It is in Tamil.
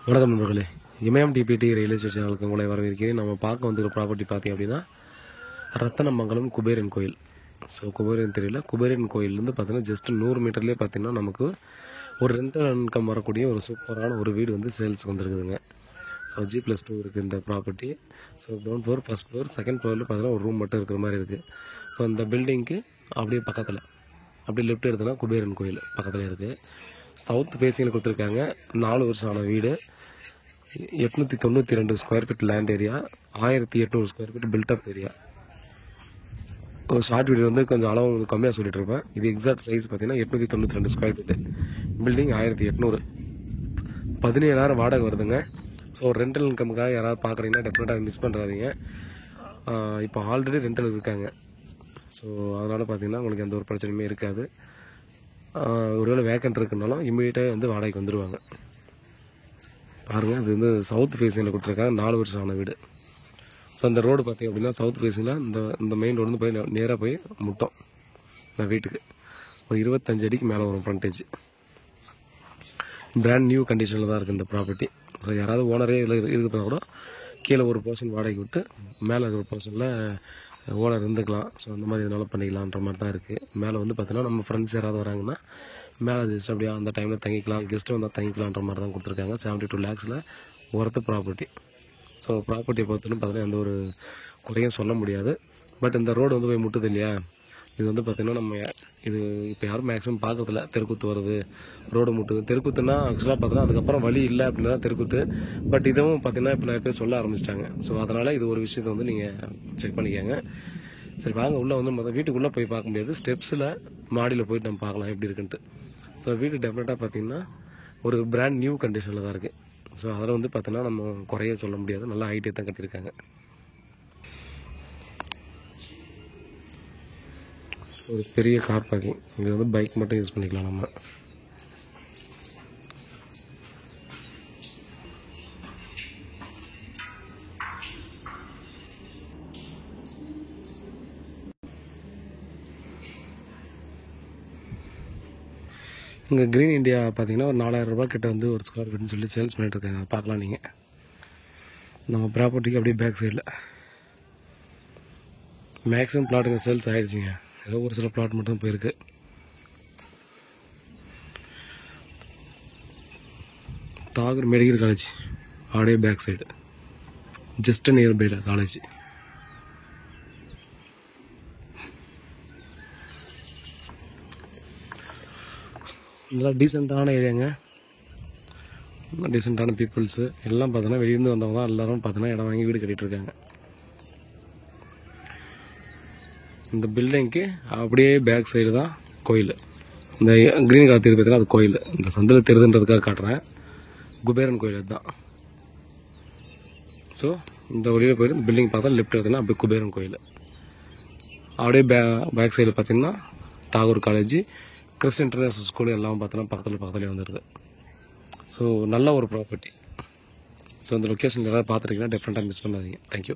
வணக்கம் நண்பர்களே, இமயம் டிபிடி ரியல் எஸ்டேட் சேனலுக்கு உங்களை வரவேற்கிறேன். நம்ம பார்க்க வந்துருக்க ப்ராப்பர்ட்டி பார்த்தீங்க அப்படின்னா ரத்தனமங்கலம் குபேரன் கோயில். ஸோ குபேரன் தெரியல, குபேரன் கோயிலேருந்து பார்த்தீங்கன்னா ஜஸ்ட் 100 மீட்டர்லேயே பார்த்தீங்கன்னா நமக்கு ஒரு ரெண்டல் இன்கம் வரக்கூடிய ஒரு சூப்பரான ஒரு வீடு வந்து சேல்ஸ் வந்துருக்குதுங்க. ஸோ G+2 இருக்குது இந்த property. So ground floor, first floor, second ஃப்ளோரில் பார்த்தீங்கன்னா ஒரு ரூம் மட்டும் இருக்கிற மாதிரி இருக்குது. ஸோ இந்த பில்டிங்க்கு அப்படியே பக்கத்தில் அப்படியே லெஃப்ட் எடுத்தோன்னா குபேரன் கோயில் பக்கத்தில் இருக்குது. சவுத் ஃபேஸிங்கில் கொடுத்துருக்காங்க. 4 வருஷம் ஆன வீடு, 892 square feet land area, 1800 square feet built up area. ஒரு ஷார்ட் வீடியோ வந்து கொஞ்சம் அளவு வந்து கம்மியாக சொல்லிட்டு இருப்பேன். இது எக்ஸாக்ட் சைஸ் பார்த்தீங்கன்னா 892 ஸ்கொயர் ஃபீட்டு, பில்டிங் 1800, 17,000 வாடகை வருதுங்க. ஸோ ரெண்டல் இன்கமுக்காக யாராவது பார்க்குறீங்கன்னா டெஃபினட்டாக மிஸ் பண்ணுறாதீங்க. இப்போ ஆல்ரெடி ரெண்டல் இருக்காங்க. ஸோ அதனால் பார்த்தீங்கன்னா உங்களுக்கு எந்த ஒரு பிரச்சனையுமே இருக்காது. ஒருவேளை வேக்கண்ட் இருக்குனாலும் இம்மீடியட்டாக வந்து வாடகைக்கு வந்துடுவாங்க. பாருங்கள், அது வந்து சவுத் ஃபேஸிங்கில் கொடுத்துருக்காங்க. 4 வருஷம் ஆன வீடு. ஸோ அந்த ரோடு பார்த்திங்க அப்படின்னா சவுத் ஃபேஸிங்கில் இந்த மெயின் ரோடு வந்து போய் நேராக போய் முட்டோம் இந்த வீட்டுக்கு. ஒரு 25 அடிக்கு மேலே வரும் ஃப்ரண்டேஜ். பிராண்ட் நியூ கண்டிஷனில் தான் இருக்குது இந்த ப்ராப்பர்ட்டி. ஸோ யாராவது ஓனரே இதில் இருக்கிறதா கூட கீழே ஒரு போர்ஷன் வாடகைக்கு விட்டு மேலே இருக்கிற போர்ஷனில் ஓனர் இருந்துக்கலாம். ஸோ அந்த மாதிரி இதனால் பண்ணிக்கலான்ற மாதிரி தான் இருக்குது. மேலே வந்து பார்த்தீங்கன்னா நம்ம ஃப்ரெண்ட்ஸ் யாராவது வராங்கன்னா மேலே ஜஸ்ட் அப்படியே அந்த டைமில் தங்கிக்கலாம், கெஸ்ட்டு வந்தால் தங்கிக்கலான்ற மாதிரி தான் கொடுத்துருக்காங்க. 72 lakhsல ஒர்த்து ப்ராப்பர்ட்டி. ஸோ ப்ராப்பர்ட்டியை பொறுத்தவரைக்கும் பார்த்தீங்கன்னா எந்த ஒரு குறையும் சொல்ல முடியாது. பட் இந்த ரோடு வந்து போய் முட்டுது இல்லையா, இது வந்து பார்த்திங்கன்னா நம்ம இது இப்போ யாரும் மேக்ஸிமம் பார்க்கறதில்ல. தெருக்கூத்து வருது, ரோடு முட்டுது. தெருக்கூத்துனா ஆக்சுவலாக பார்த்தீங்கன்னா அதுக்கப்புறம் வழி இல்லை அப்படின்னா தான் தெருக்கூத்து. பட் இதுவும் பார்த்திங்கன்னா இப்போ நிறைய பேர் சொல்ல ஆரம்பிச்சிட்டாங்க. ஸோ அதனால் இது ஒரு விஷயத்தை வந்து நீங்கள் செக் பண்ணிக்கோங்க. சரி வாங்க, உள்ளே வந்து வீட்டுக்குள்ளே போய் பார்க்க முடியாது, ஸ்டெப்ஸில் மாடியில் போயிட்டு நம்ம பார்க்கலாம் எப்படி இருக்குன்ட்டு. ஸோ வீடு டெஃபினட்டாக பார்த்திங்கன்னா ஒரு பிராண்ட் நியூ கண்டிஷனில் தான் இருக்குது. ஸோ அதில் வந்து பார்த்தீங்கன்னா நம்ம குறைய சொல்ல முடியாது, நல்லா ஹைட்டே தான் கட்டியிருக்காங்க. ஒரு பெரிய கார் பார்க்கிங். இது வந்து பைக் மட்டும் யூஸ் பண்ணிக்கலாம் நம்ம. இங்கே க்ரீன் இண்டியா பார்த்தீங்கன்னா ஒரு 4,000 ரூபா கிட்ட வந்து ஒரு ஸ்கொயர் ஃபீட்னு சொல்லி சேல்ஸ் பண்ணிட்டு இருக்காங்க. பார்க்கலாம் நீங்கள் நம்ம ப்ராப்பர்ட்டிக்கு அப்படியே பேக் சைடில். மேக்ஸிமம் பிளாட்டுங்க சேல்ஸ் ஆகிடுச்சிங்க, ஏதோ ஒரு சில பிளாட் மட்டும் போயிருக்கு. தாகூர் மெடிக்கல் காலேஜ் அப்படியே பேக் சைடு, ஜஸ்ட் நியர்பைல காலேஜ். நல்லா டீசெண்டான ஏரியாங்க, டீசெண்டான பீப்புள்ஸு எல்லாம் பார்த்தோன்னா வெளியிருந்து வந்தவங்க தான் எல்லோரும் பார்த்தோன்னா இடம் வாங்கி வீடு கட்டிகிட்டு இருக்காங்க. இந்த பில்டிங்க்கு அப்படியே பேக் சைடு தான் கோயில். இந்த க்ரீன் கலர் தெரியுது பார்த்தீங்கன்னா அது கோயில். இந்த சந்தில் தெரியுதுன்றதுக்காக காட்டுறேன். குபேரன் கோயில் அதுதான். ஸோ இந்த வழியில் போயிட்டு இந்த பில்டிங் பார்த்தா லெஃப்ட் எடுத்தோன்னா அப்படியே குபேரன் கோயில். அப்படியே பேக் சைடில் பார்த்தீங்கன்னா Tagore college, Chris international school எல்லாம் பார்த்தோன்னா பக்கத்துலேயே வந்துடுது. ஸோ நல்ல ஒரு ப்ராப்பர்ட்டி. ஸோ இந்த லொக்கேஷன் யாராவது பார்த்துருக்கீங்கன்னா டெஃபினட்டாக மிஸ் பண்ணாதீங்க. தேங்க்யூ.